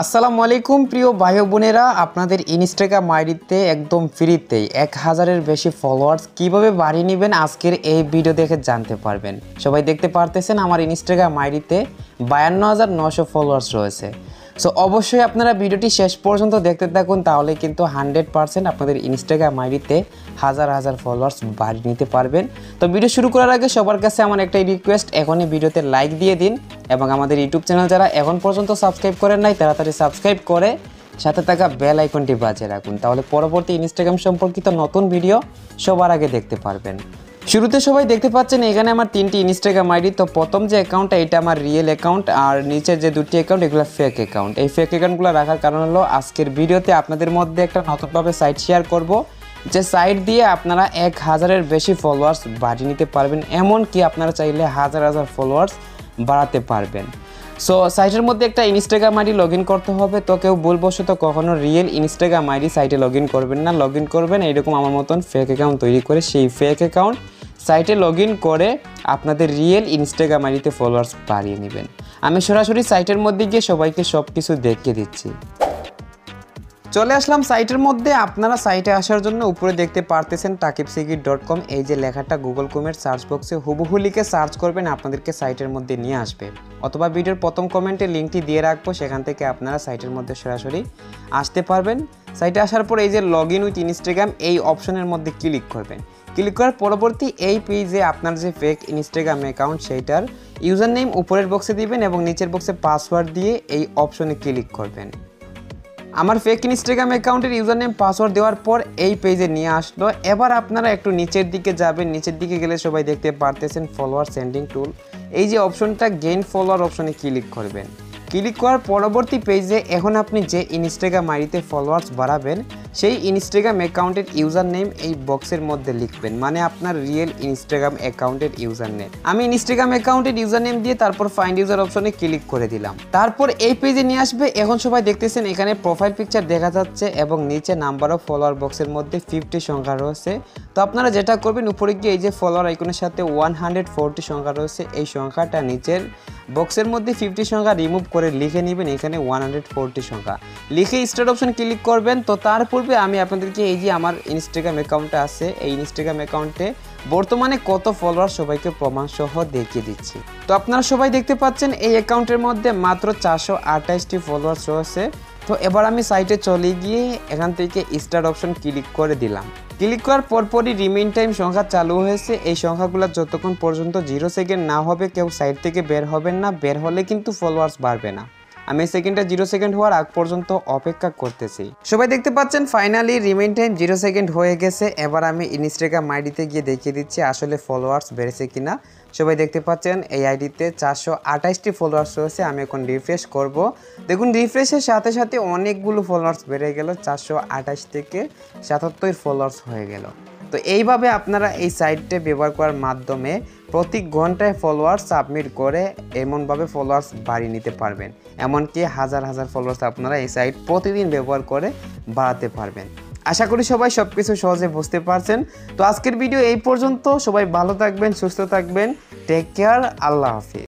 আসসালামু আলাইকুম প্রিয় ভাই বোনেরা, আপনাদের ইনস্টাগ্রাম আইডিতে একদম ফ্রিতেই 1000-এর বেশি ফলোয়ার্স কিভাবে বাড়িয়ে নেবেন আজকের এই ভিডিও দেখে জানতে পারবেন। সবাই দেখতে পারতেছেন আমার ইনস্টাগ্রাম আইডিতে 52,900 ফলোয়ার্স রয়েছে। সো অবশ্যই আপনারা ভিডিওটি শেষ পর্যন্ত দেখতে থাকুন, তাহলে কিন্তু 100% আপনাদের ইনস্টাগ্রাম আইডিতে হাজার হাজার ফলোয়ার্স বাড়িয়ে নিতে পারবেন। তো ভিডিও শুরু করার আগে সবার কাছে আমার একটাই রিকোয়েস্ট, এখনই ভিডিওতে লাইক দিয়ে দিন এবং আমাদের ইউটিউব চ্যানেল যারা এখন পর্যন্ত সাবস্ক্রাইব করেন নাই তাড়াতাড়ি সাবস্ক্রাইব করে সাথে থাকা বেল আইকনটি বাজিয়ে রাখুন, তাহলে পরবর্তী ইনস্টাগ্রাম সম্পর্কিত নতুন ভিডিও সবার আগে দেখতে পারবেন। শুরুতে সবাই দেখতে পাচ্ছেন এখানে আমার 3টি ইনস্টাগ্রাম আইডি। তো প্রথম যে অ্যাকাউন্টটা এটা আমার রিয়েল অ্যাকাউন্ট, আর নিচের যে 2টি অ্যাকাউন্ট এগুলো ফেক অ্যাকাউন্ট। এই ফেক অ্যাকাউন্টগুলো রাখার কারণ হলো আজকের ভিডিওতে আপনাদের মধ্যে একটা নতুনভাবে সাইট শেয়ার করব, যে সাইট দিয়ে আপনারা 1000-এর বেশি ফলোয়ার্স বাড়িয়ে নিতে পারবেন, এমনকি আপনারা চাইলে হাজার হাজার ফলোয়ার্স বাড়াতে পারবেন। সো সাইটের মধ্যে একটা ইনস্টাগ্রাম আইডি লগ ইন করতে হবে। তো কেউ ভুলবশত কখনো রিয়েল ইনস্টাগ্রাম আইডি সাইটে লগ ইন করবেন না, লগ ইন করবেন এইরকম আমার মতন ফেক অ্যাকাউন্ট তৈরি করে। সেই ফেক অ্যাকাউন্ট সাইটে লগ ইন করে আপনাদের রিয়েল ইনস্টাগ্রাম আইডিতে ফলোয়ার্স বাড়িয়ে নেবেন। আমি সরাসরি সাইটের মধ্যে গিয়ে সবাইকে সব কিছু দেখিয়ে দিচ্ছি। চলে আসলাম সাইটের মধ্যে। আপনারা সাইটে আসার জন্য উপরে দেখতে পারতেছেন takibsigit.com, এই যে লেখাটা গুগল ক্রোমের সার্চ বক্সে হুবহু লিখে সার্চ করবেন, আপনাদেরকে সাইটের মধ্যে নিয়ে আসবে। অথবা ভিডিওর প্রথম কমেন্টে লিঙ্কটি দিয়ে রাখবো, সেখান থেকে আপনারা সাইটের মধ্যে সরাসরি আসতে পারবেন। সাইটে আসার পর এই যে লগ ইন উইথ ইনস্টাগ্রাম এই অপশনের মধ্যে ক্লিক করবেন। ক্লিক করার পরবর্তী এই পেজে আপনার যে ফেক ইনস্টাগ্রাম অ্যাকাউন্ট সেইটার ইউজার নেম উপরের বক্সে দিবেন এবং নিচের বক্সে পাসওয়ার্ড দিয়ে এই অপশনে ক্লিক করবেন। আমার ফেক ইনস্টাগ্রাম অ্যাকাউন্টের ইউজার নেম পাসওয়ার্ড দেওয়ার পর এই পেজে নিয়ে আসলো। এবার আপনারা একটু নিচের দিকে যাবেন, নিচের দিকে গেলে সবাই দেখতে পারতেছেন ফলোয়ার সেন্ডিং টুল, এই যে অপশনটা গেইন ফলোয়ার অপশনে ক্লিক করবেন। ক্লিক করার পরবর্তী পেজে এখন আপনি যে ইনস্টাগ্রাম আইডিতে ফলোয়ার্স বাড়াবেন সেই ইনস্টাগ্রাম অ্যাকাউন্টের ইউজার নেম এই বক্সের মধ্যে লিখবেন, মানে আপনার রিয়েল ইনস্টাগ্রাম অ্যাকাউন্টের ইউজার নেম। আমি ইনস্টাগ্রাম অ্যাকাউন্টের ইউজার নেম দিয়ে তারপর ফাইন্ড ইউজার অপশনে ক্লিক করে দিলাম। তারপর এই পেজে নিয়ে আসবে। এখন সবাই দেখতেছেন এখানে প্রোফাইল পিকচার দেখা যাচ্ছে এবং নিচে নাম্বার অফ ফলোয়ার বক্সের মধ্যে 50 সংখ্যা রয়েছে। তো আপনারা যেটা করবেন, উপরে গিয়ে এই যে ফলোয়ার আইকনের সাথে 140 সংখ্যা রয়েছে, এই সংখ্যাটা নিচের বক্সের মধ্যে 50 সংখ্যা রিমুভ করে লিখে নেবেন এখানে 140 সংখ্যা লিখে স্টার্ট অপশন ক্লিক করবেন। তো তার পূর্বে আমি আপনাদেরকে এই যে আমার ইনস্টাগ্রাম অ্যাকাউন্টে আছে, এই ইনস্টাগ্রাম অ্যাকাউন্টে বর্তমানে কত ফলোয়ার সবাইকে প্রমাণ সহ দেখিয়ে দিচ্ছি। তো আপনারা সবাই দেখতে পাচ্ছেন এই অ্যাকাউন্টের মধ্যে মাত্র 428টি ফলোয়ার্স রয়েছে। তো এবার আমি সাইটে চলে গিয়ে এখান থেকে স্টার্ট অপশন ক্লিক করে দিলাম। ক্লিক করার পরপরই রিমেইন টাইম সংখ্যা চালু হয়েছে। এই সংখ্যাগুলো যতক্ষণ পর্যন্ত 0 সেকেন্ড না হবে কেউ সাইট থেকে বের হবেন না, বের হলে কিন্তু ফলোয়ার্স বাড়বে না। আমি সেকেন্ডটা 0 সেকেন্ড হওয়ার আগ পর্যন্ত অপেক্ষা করতেছি। সবাই দেখতে পাচ্ছেন ফাইনালি রিমেইন টাইম 0 সেকেন্ড হয়ে গেছে। এবার আমি ইনস্টাগ্রাম আইডিতে গিয়ে দেখিয়ে দিচ্ছি আসলে ফলোয়ার্স বেড়েছে কিনা। সবাই দেখতে পাচ্ছেন এই আইডিতে 428টি ফলোয়ার্স রয়েছে। আমি এখন রিফ্রেশ করব। দেখুন রিফ্রেশের সাথে সাথে অনেকগুলো ফলোয়ার্স বেড়ে গেল, 428 থেকে 77 ফলোয়ার্স হয়ে গেল। তো এইভাবে আপনারা এই সাইটটা ব্যবহার করার মাধ্যমে প্রতি ঘন্টায় ফলোয়ার্স সাবমিট করে এমনভাবে ফলোয়ার্স বাড়িয়ে নিতে পারবেন, এমনকি হাজার হাজার ফলোয়ার্স আপনারা এই সাইট প্রতিদিন ব্যবহার করে বাড়াতে পারবেন। আশা করি সবাই সব কিছু সহজে বুঝতে পারছেন। তো আজকের ভিডিও এই পর্যন্ত। সবাই ভালো থাকবেন, সুস্থ থাকবেন, টেক কেয়ার, আল্লাহ হাফিজ।